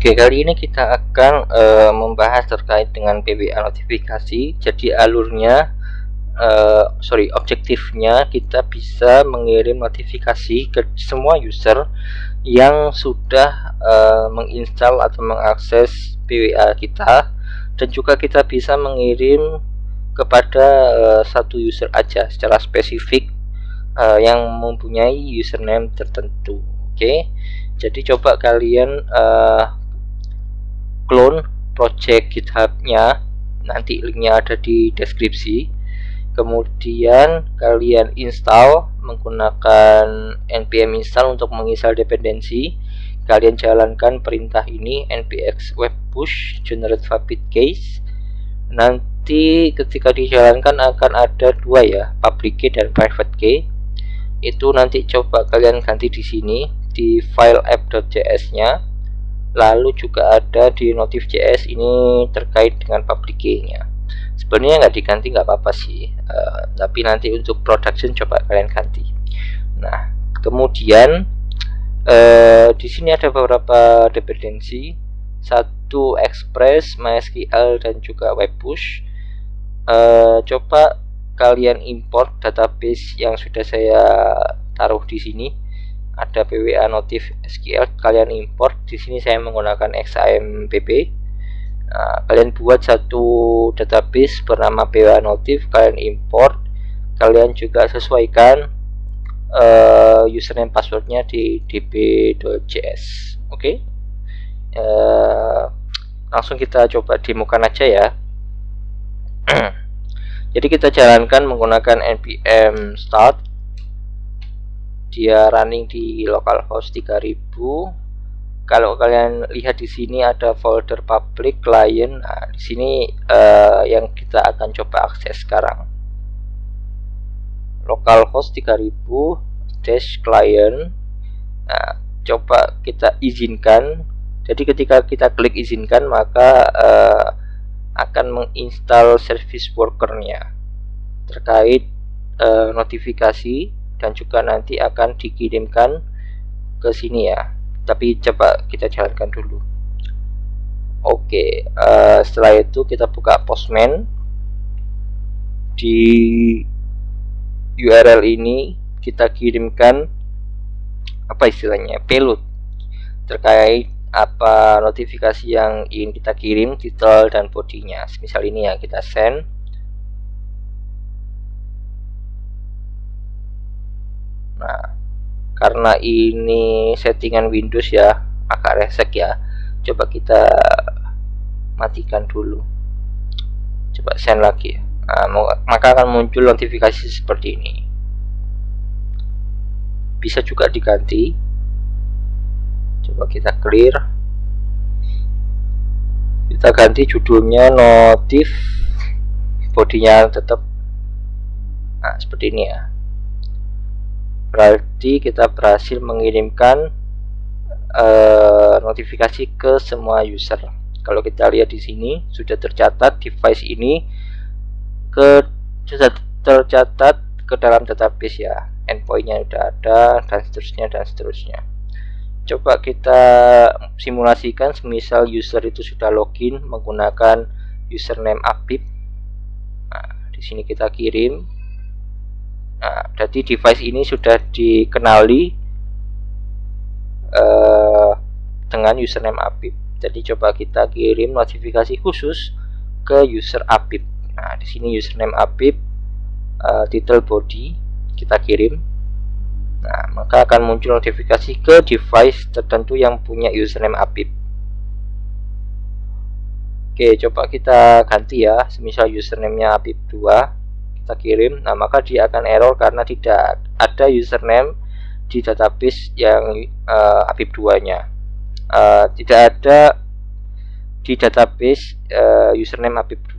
Oke, kali ini kita akan membahas terkait dengan PWA notifikasi. Jadi alurnya, objektifnya kita bisa mengirim notifikasi ke semua user yang sudah menginstal atau mengakses PWA kita, dan juga kita bisa mengirim kepada satu user aja secara spesifik yang mempunyai username tertentu. Oke, jadi coba kalian clone project GitHub-nya, nanti linknya ada di deskripsi. Kemudian kalian install menggunakan npm install untuk menginstal dependensi. Kalian jalankan perintah ini, npx web push generate public case. Nanti ketika dijalankan akan ada dua ya, public key dan private key. Itu nanti coba kalian ganti di sini di file app.js-nya. Lalu juga ada di notif.js ini terkait dengan public key-nya. Sebenarnya nggak diganti nggak apa-apa sih, tapi nanti untuk production coba kalian ganti. Nah, kemudian di sini ada beberapa dependensi, satu Express, MySQL dan juga web push. Coba kalian import database yang sudah saya taruh di sini. Ada PWA notif SQL, kalian import. Di sini saya menggunakan XAMPP. Nah, kalian buat satu database bernama PWA notif, kalian import. Kalian juga sesuaikan username passwordnya di db.js. Oke. Langsung kita coba demokan aja ya. Jadi kita jalankan menggunakan npm start. Dia running di localhost 3000. Kalau kalian lihat di sini ada folder public client. Nah, di sini yang kita akan coba akses sekarang. Localhost 3000 -client. Nah, coba kita izinkan. Jadi ketika kita klik izinkan, maka akan menginstal service worker-nya terkait notifikasi, dan juga nanti akan dikirimkan ke sini ya. Tapi coba kita jalankan dulu. Oke, setelah itu kita buka Postman. Di URL ini kita kirimkan apa istilahnya, payload terkait apa notifikasi yang ingin kita kirim, title dan bodinya. Misal ini ya, kita send. Nah, karena ini settingan Windows ya, agak resek ya, coba kita matikan dulu. Coba send lagi ya. Nah, maka akan muncul notifikasi seperti ini. Bisa juga diganti. Coba kita clear. Kita ganti judulnya notif, bodinya tetap seperti ini ya. Berarti kita berhasil mengirimkan notifikasi ke semua user. Kalau kita lihat di sini sudah tercatat device ini sudah tercatat ke dalam database ya. Endpointnya sudah ada dan seterusnya. Coba kita simulasikan, semisal user itu sudah login menggunakan username Apip. Nah, di sini kita kirim. Nah, jadi device ini sudah dikenali dengan username Apip. Jadi coba kita kirim notifikasi khusus ke user Apip. Nah, di sini username Apip, title body kita kirim. Nah, maka akan muncul notifikasi ke device tertentu yang punya username Apip. Oke, coba kita ganti ya. Semisal username-nya Apip2, kita kirim. Nah, maka dia akan error karena tidak ada username di database yang Apip2-nya. Tidak ada di database username Apip2,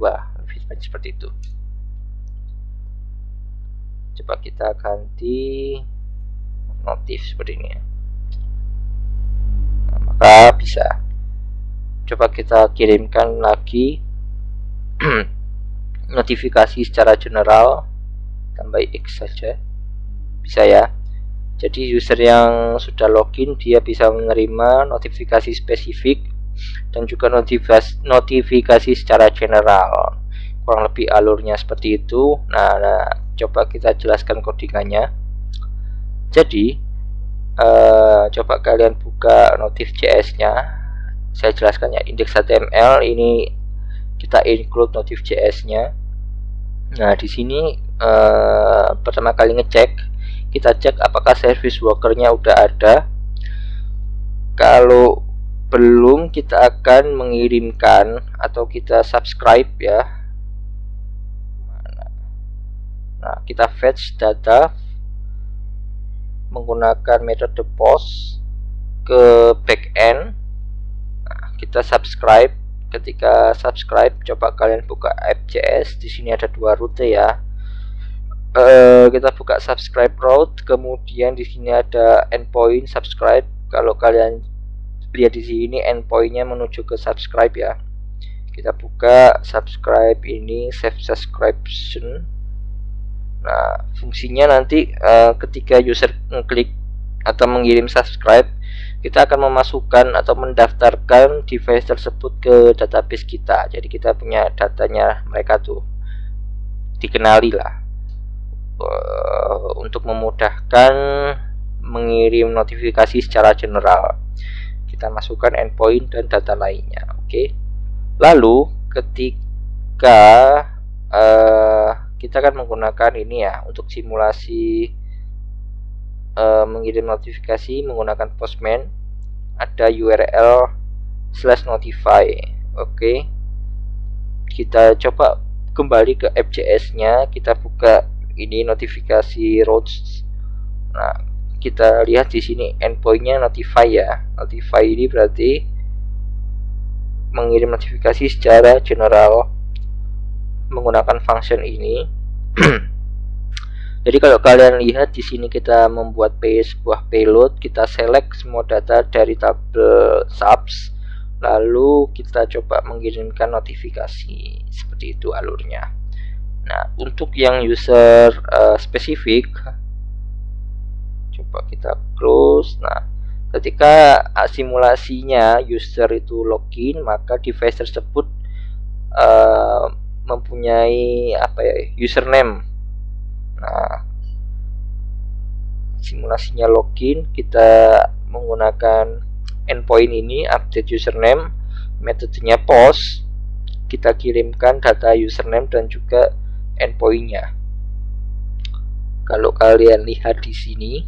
seperti itu. Coba kita ganti notif seperti ini ya. Nah, maka bisa. Coba kita kirimkan lagi notifikasi secara general, tambah X saja, bisa ya. Jadi user yang sudah login dia bisa menerima notifikasi spesifik dan juga notifikasi secara general. Kurang lebih alurnya seperti itu. Nah, coba kita jelaskan codingannya. Jadi coba kalian buka Notif.js nya. Saya jelaskan ya, index.html ini kita include Notif.js nya. Nah, di sini pertama kali kita cek apakah service workernya udah ada. Kalau belum, kita akan mengirimkan atau kita subscribe ya. Nah, kita fetch data menggunakan metode post ke backend. Nah, kita subscribe. Ketika subscribe, coba kalian buka app.js. Di sini ada dua rute ya. Kita buka subscribe route, kemudian di sini ada endpoint subscribe. Kalau kalian lihat di sini endpointnya menuju ke subscribe ya. Kita buka subscribe ini, save subscription. Nah, fungsinya nanti ketika user mengklik atau mengirim subscribe, kita akan memasukkan atau mendaftarkan device tersebut ke database kita. Jadi kita punya datanya mereka tuh, dikenali lah, untuk memudahkan mengirim notifikasi secara general. Kita masukkan endpoint dan data lainnya. Oke. Lalu ketika kita akan menggunakan ini ya untuk simulasi mengirim notifikasi menggunakan Postman, ada URL /notify. Oke. Kita coba kembali ke app.js nya, kita buka ini notifikasi routes. Nah, kita lihat di sini endpointnya notify ya. Notify ini berarti mengirim notifikasi secara general menggunakan function ini. Jadi kalau kalian lihat di sini kita membuat sebuah payload, kita select semua data dari tabel subs, lalu kita coba mengirimkan notifikasi. Seperti itu alurnya. Nah, untuk yang user spesifik, coba kita close. Nah, ketika simulasinya user itu login, maka device tersebut mempunyai username. Nah, simulasinya login, kita menggunakan endpoint ini update username, metodenya post, kita kirimkan data username dan juga endpointnya. Kalau kalian lihat di sini,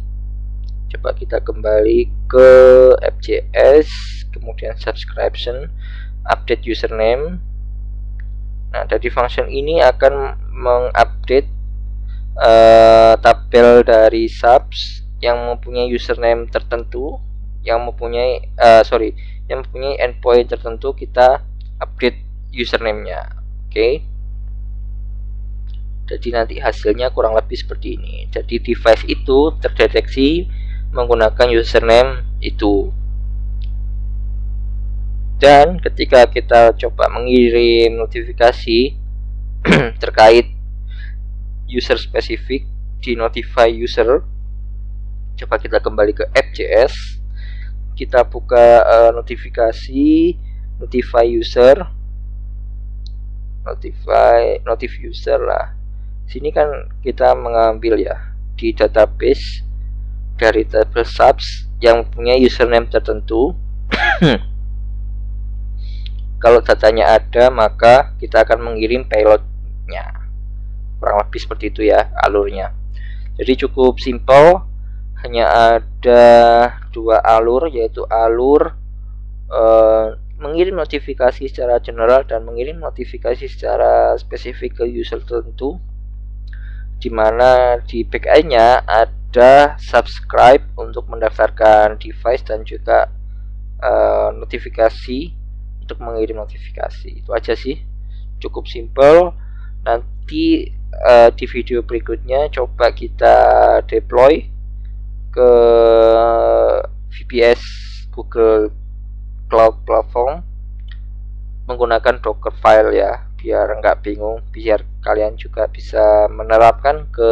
coba kita kembali ke app.js, kemudian subscription, update username. Nah, dari function ini akan mengupdate tabel dari subs yang mempunyai username tertentu, yang mempunyai endpoint tertentu, kita update username-nya. Oke. Jadi nanti hasilnya kurang lebih seperti ini. Jadi device itu terdeteksi menggunakan username itu. Dan ketika kita coba mengirim notifikasi terkait user spesifik di notify user, coba kita kembali ke app.js, kita buka notifikasi notify user, notif user lah. Sini kan kita mengambil ya di database dari tabel subs yang punya username tertentu. Kalau datanya ada, maka kita akan mengirim payloadnya. Kurang lebih seperti itu ya alurnya. Jadi cukup simple, hanya ada dua alur, yaitu alur mengirim notifikasi secara general dan mengirim notifikasi secara spesifik ke user tertentu, dimana di backend-nya ada subscribe untuk mendaftarkan device dan juga notifikasi untuk mengirim notifikasi. Itu aja sih, cukup simple. Nanti di video berikutnya coba kita deploy ke VPS Google Cloud Platform menggunakan Dockerfile ya, biar nggak bingung, biar kalian juga bisa menerapkan ke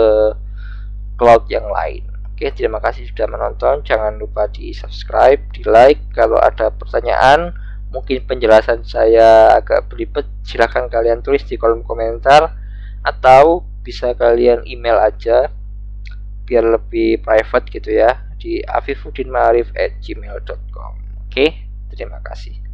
cloud yang lain. Oke, terima kasih sudah menonton. Jangan lupa di subscribe, di like. Kalau ada pertanyaan mungkin penjelasan saya agak belibet, silahkan kalian tulis di kolom komentar atau bisa kalian email aja biar lebih private gitu ya, di afifudinmarif@gmail.com. Oke, terima kasih.